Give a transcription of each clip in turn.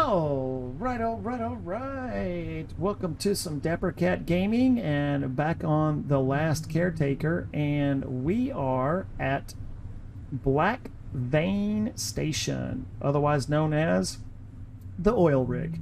All right, all right, all right. Welcome to some Dapper Cat Gaming and back on The Last Caretaker. And we are at Black Vein Station, otherwise known as the oil rig.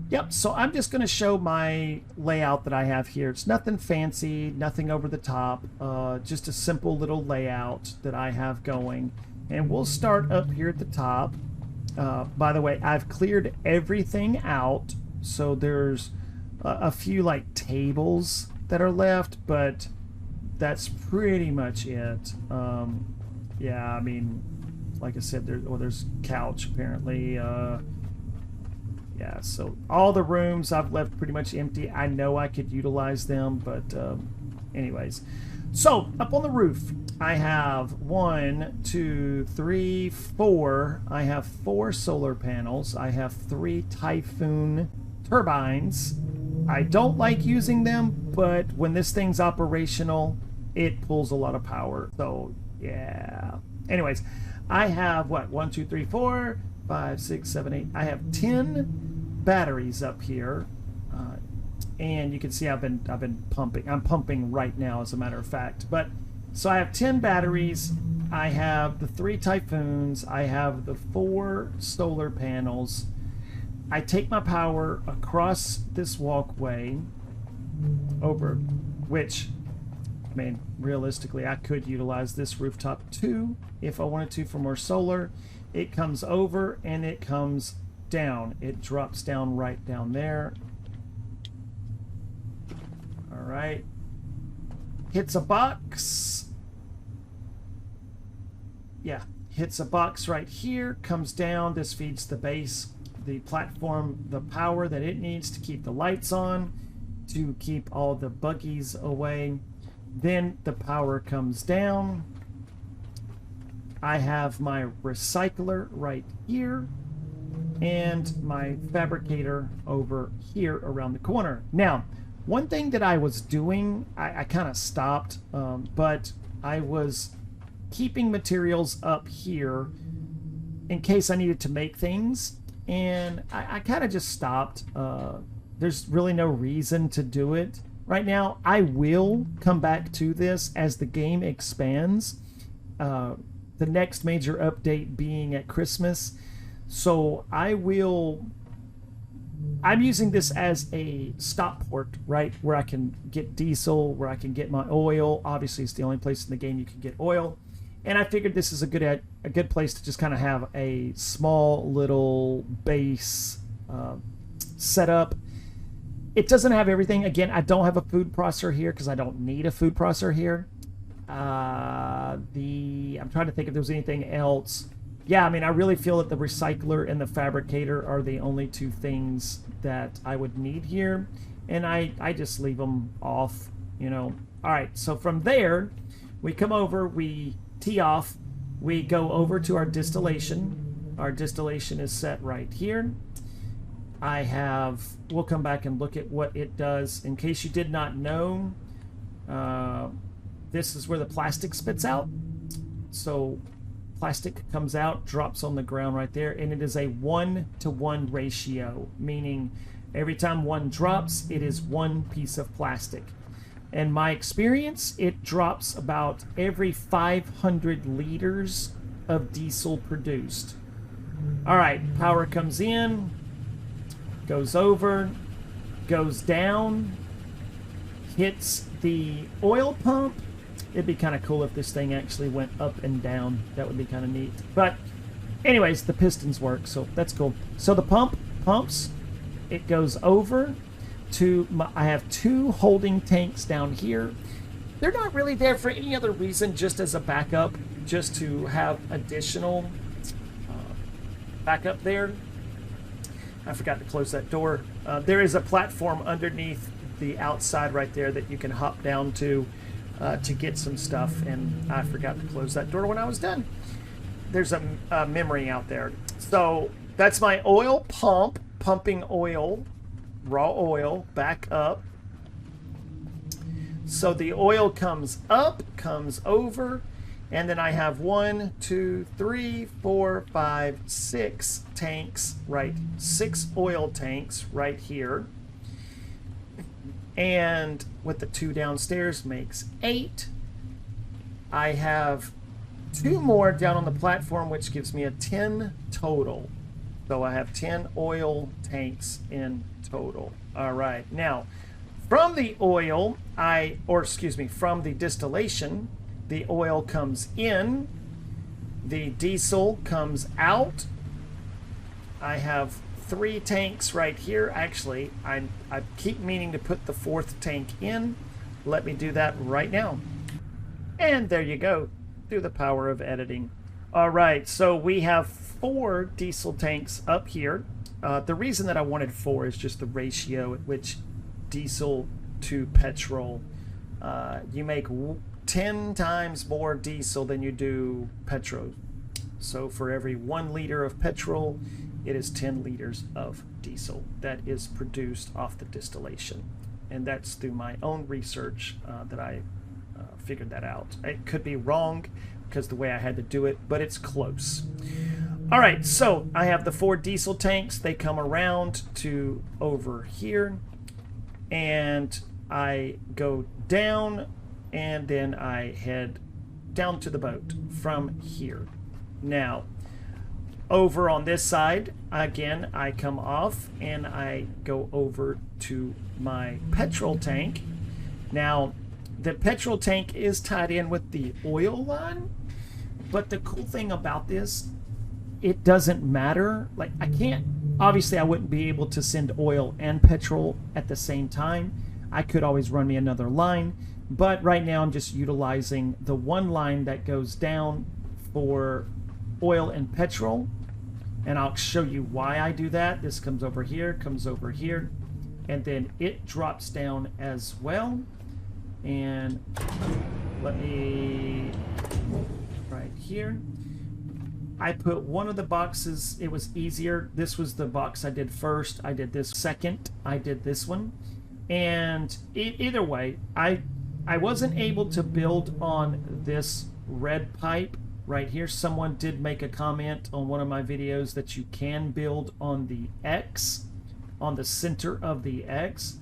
Yep, so I'm just going to show my layout that I have here. It's nothing fancy, nothing over the top, just a simple little layout that I have going. And we'll start up here at the top. By the way, I've cleared everything out, so there's a few like tables that are left, but that's pretty much it. Yeah, I mean, like I said, there's couch apparently. Yeah, so all the rooms I've left pretty much empty. I know I could utilize them, but anyways. So, up on the roof, I have 1, 2, 3, 4. I have 4 solar panels. I have 3 Typhoon turbines. I don't like using them, but when this thing's operational, it pulls a lot of power. So, yeah. Anyways, I have, what, 1, 2, 3, 4, 5, 6, 7, 8. I have 10 batteries up here. And you can see I've been pumping. I'm pumping right now, as a matter of fact. But so I have 10 batteries. I have the 3 Typhoons. I have the 4 solar panels. I take my power across this walkway over, which, I mean, realistically, I could utilize this rooftop too if I wanted to for more solar. It comes over and it comes down. It drops down right down there. All right, hits a box. Yeah, hits a box right here, comes down. This feeds the base, the platform, the power that it needs to keep the lights on, to keep all the buggies away. Then the power comes down. I have my recycler right here and my fabricator over here around the corner. Now, one thing that I was doing, I kind of stopped, but I was keeping materials up here in case I needed to make things, and I kind of just stopped. There's really no reason to do it right now. I will come back to this as the game expands, the next major update being at Christmas, so I'm using this as a stop port, right, where I can get diesel, where I can get my oil. Obviously, it's the only place in the game you can get oil. And I figured this is a good place to just kind of have a small little base setup. It doesn't have everything. Again, I don't have a food processor here because I don't need a food processor here. I'm trying to think if there's anything else. Yeah, I mean, I really feel that the recycler and the fabricator are the only 2 things that I would need here. And I just leave them off, you know. All right, so from there, we come over, we tee off, we go over to our distillation. Our distillation is set right here. We'll come back and look at what it does. In case you did not know, this is where the plastic spits out. So plastic comes out, drops on the ground right there, and it is a 1-to-1 ratio, meaning every time one drops, it is 1 piece of plastic. In my experience, it drops about every 500 liters of diesel produced. All right, power comes in, goes over, goes down, hits the oil pump. It'd be kind of cool if this thing actually went up and down. That would be kind of neat. But anyways, the pistons work, so that's cool. So the pump pumps. It goes over to I have 2 holding tanks down here. They're not really there for any other reason, just as a backup, just to have additional backup there. I forgot to close that door. There is a platform underneath the outside right there that you can hop down to get some stuff, and I forgot to close that door when I was done. There's a memory out there. So that's my oil pump, pumping oil, raw oil, back up. So the oil comes up, comes over, And then I have 1, 2, 3, 4, 5, 6 tanks, right? 6 oil tanks right here. And with the 2 downstairs makes 8. I have 2 more down on the platform, which gives me a 10 total. So I have 10 oil tanks in total. All right. Now, from the oil, from the distillation, the oil comes in, the diesel comes out. I have 3 tanks right here. Actually, I keep meaning to put the 4th tank in. Let me do that right now. And there you go, through the power of editing. All right, so we have 4 diesel tanks up here. The reason that I wanted 4 is just the ratio at which diesel to petrol. You make 10 times more diesel than you do petrol. So for every 1 liter of petrol, it is 10 liters of diesel that is produced off the distillation. And that's through my own research that I figured that out. It could be wrong because the way I had to do it, but it's close. All right, so I have the 4 diesel tanks. They come around to over here, and I go down, and then I head down to the boat from here. Now, over on this side, again, I come off and I go over to my petrol tank. Now, the petrol tank is tied in with the oil line, but the cool thing about this, it doesn't matter. Like, I can't, obviously I wouldn't be able to send oil and petrol at the same time. I could always run me another line, but right now I'm just utilizing the one line that goes down for oil and petrol, and I'll show you why I do that. This comes over here, and then it drops down as well. And let me, right here, I put one of the boxes. It was easier. This was the box I did first. I did this second. I did this one. And either way, I wasn't able to build on this red pipe right here. Someone did make a comment on one of my videos that you can build on the X, on the center of the X.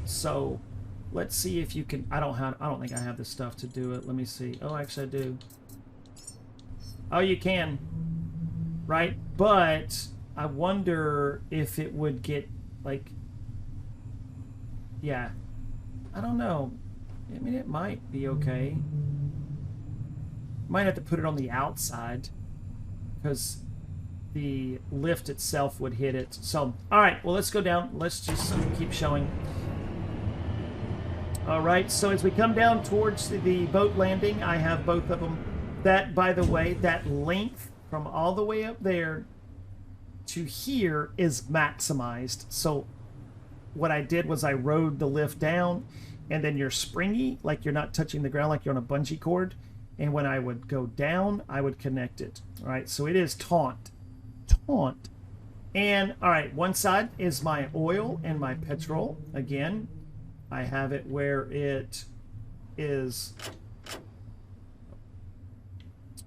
So let's see if you can. I don't think I have the stuff to do it. Let me see. Oh, actually I do. Oh, you can, right? But I wonder if it would get, like, yeah, I don't know. I mean, it might be okay. Might have to put it on the outside because the lift itself would hit it. So, all right, well, let's go down. Let's just keep showing. All right, so as we come down towards the boat landing, I have both of them. That, by the way, that length from all the way up there to here is maximized. So what I did was I rode the lift down, and then you're springy, like you're not touching the ground, like you're on a bungee cord. And when I would go down, I would connect it. All right, so it is taunt. And, all right, one side is my oil and my petrol. Again, I have it where it is.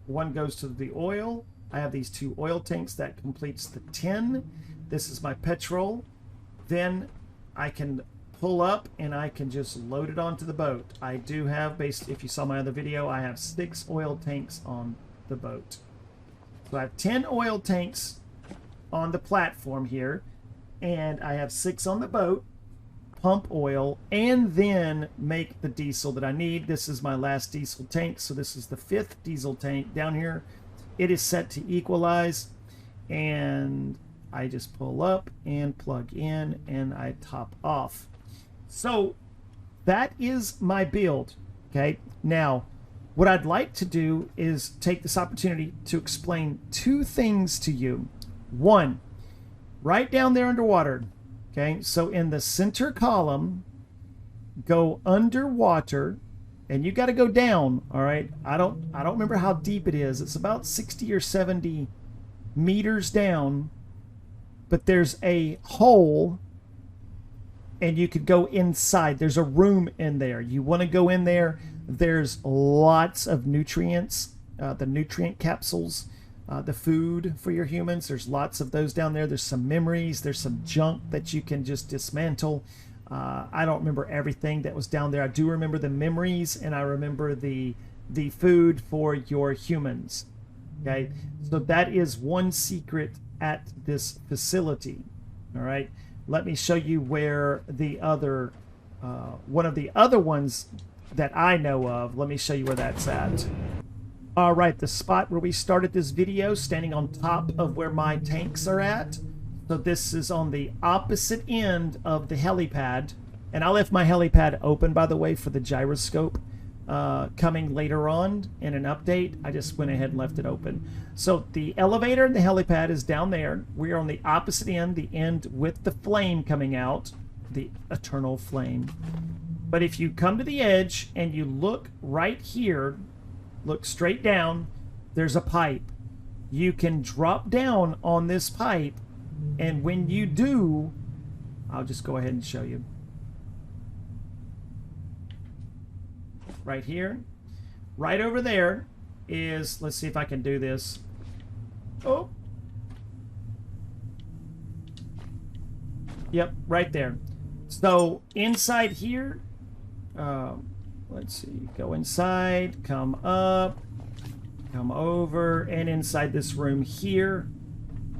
One goes to the oil. I have these 2 oil tanks. That completes the 10. This is my petrol. Then I can pull up and I can just load it onto the boat. I do have, if you saw my other video, I have 6 oil tanks on the boat. So I have 10 oil tanks on the platform here, and I have 6 on the boat, pump oil, and then make the diesel that I need. This is my last diesel tank, so this is the 5th diesel tank down here. It is set to equalize, and I just pull up and plug in, and I top off. So that is my build. Okay, now what I'd like to do is take this opportunity to explain 2 things to you. One, right down there underwater. Okay, so in the center column, go underwater, and you got to go down. All right, I don't remember how deep it is. It's about 60 or 70 meters down, but there's a hole, and you could go inside. There's a room in there. You want to go in there. There's lots of nutrients, the nutrient capsules, the food for your humans. There's lots of those down there. There's some memories. There's some junk that you can just dismantle. I don't remember everything that was down there. I do remember the memories, and I remember the food for your humans. Okay, so that is one secret at this facility. All right, let me show you where the other one of the other ones that I know of. Let me show you where that's at. All right, the spot where we started this video, standing on top of where my tanks are at. So this is on the opposite end of the helipad. And I left my helipad open, by the way, for the gyroscope coming later on in an update. I just went ahead and left it open. So the elevator and the helipad is down there. We are on the opposite end, the end with the flame coming out, the eternal flame. But if you come to the edge and you look right here, look straight down, there's a pipe. You can drop down on this pipe, and when you do, I'll just go ahead and show you. Right here, right over there is, let's see if I can do this. Oh. Yep, right there. So inside here, let's see, go inside, come up, come over, and inside this room here,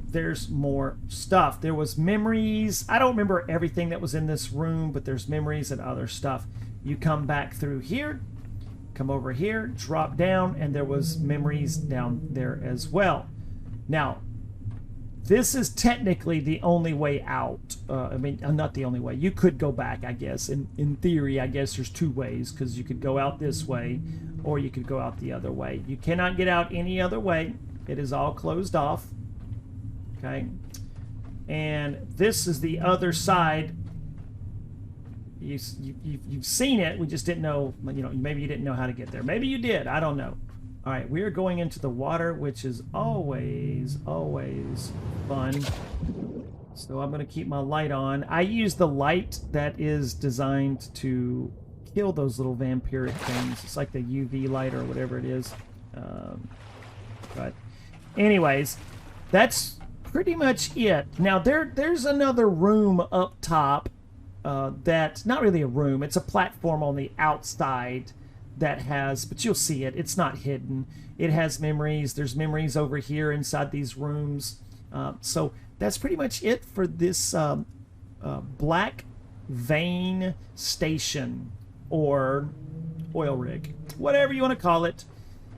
there's more stuff. There was memories. I don't remember everything that was in this room, but there's memories and other stuff. You come back through here, come over here, drop down, and there was memories down there as well. Now, this is technically the only way out. I mean, not the only way. You could go back, I guess. In theory, I guess there's two ways, because you could go out this way or you could go out the other way. You cannot get out any other way. It is all closed off. Okay. And this is the other side. You've seen it. We just didn't know, you know, maybe you didn't know how to get there. Maybe you did. I don't know. All right, we are going into the water, which is always fun. So I'm going to keep my light on. I use the light that is designed to kill those little vampiric things. It's like the UV light or whatever it is. But anyways, that's pretty much it. Now, there's another room up top that's not really a room. It's a platform on the outside that has, but you'll see it. It's not hidden. It has memories. There's memories over here inside these rooms. So that's pretty much it for this Black Vein Station or oil rig, whatever you want to call it.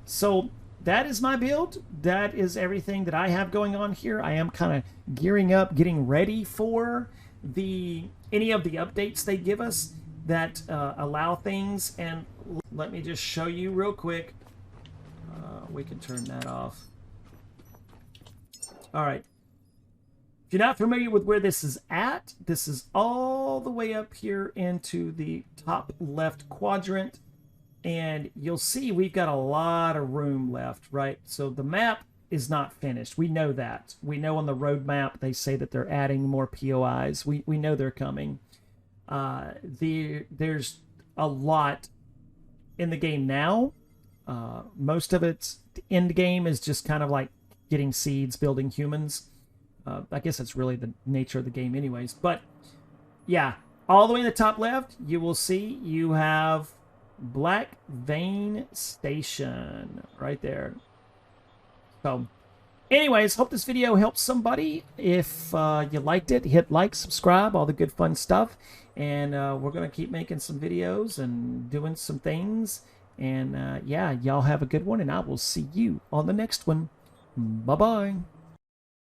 So that is my build. That is everything that I have going on here. I am kind of gearing up, getting ready for any of the updates they give us that allow things. And let me just show you real quick. We can turn that off. All right. If you're not familiar with where this is at, this is all the way up here into the top left quadrant. And you'll see we've got a lot of room left, right? So the map is not finished. We know that. We know on the roadmap they say that they're adding more POIs. We know they're coming. There's a lot in the game now. Most of its end game is just kind of like getting seeds, building humans. I guess that's really the nature of the game anyways. But yeah, all the way in the top left, you will see you have Black Vein Station right there. So anyways, hope this video helps somebody. If you liked it, hit like, subscribe, all the good fun stuff. And we're going to keep making some videos and doing some things. And yeah, y'all have a good one, and I will see you on the next one. Bye-bye.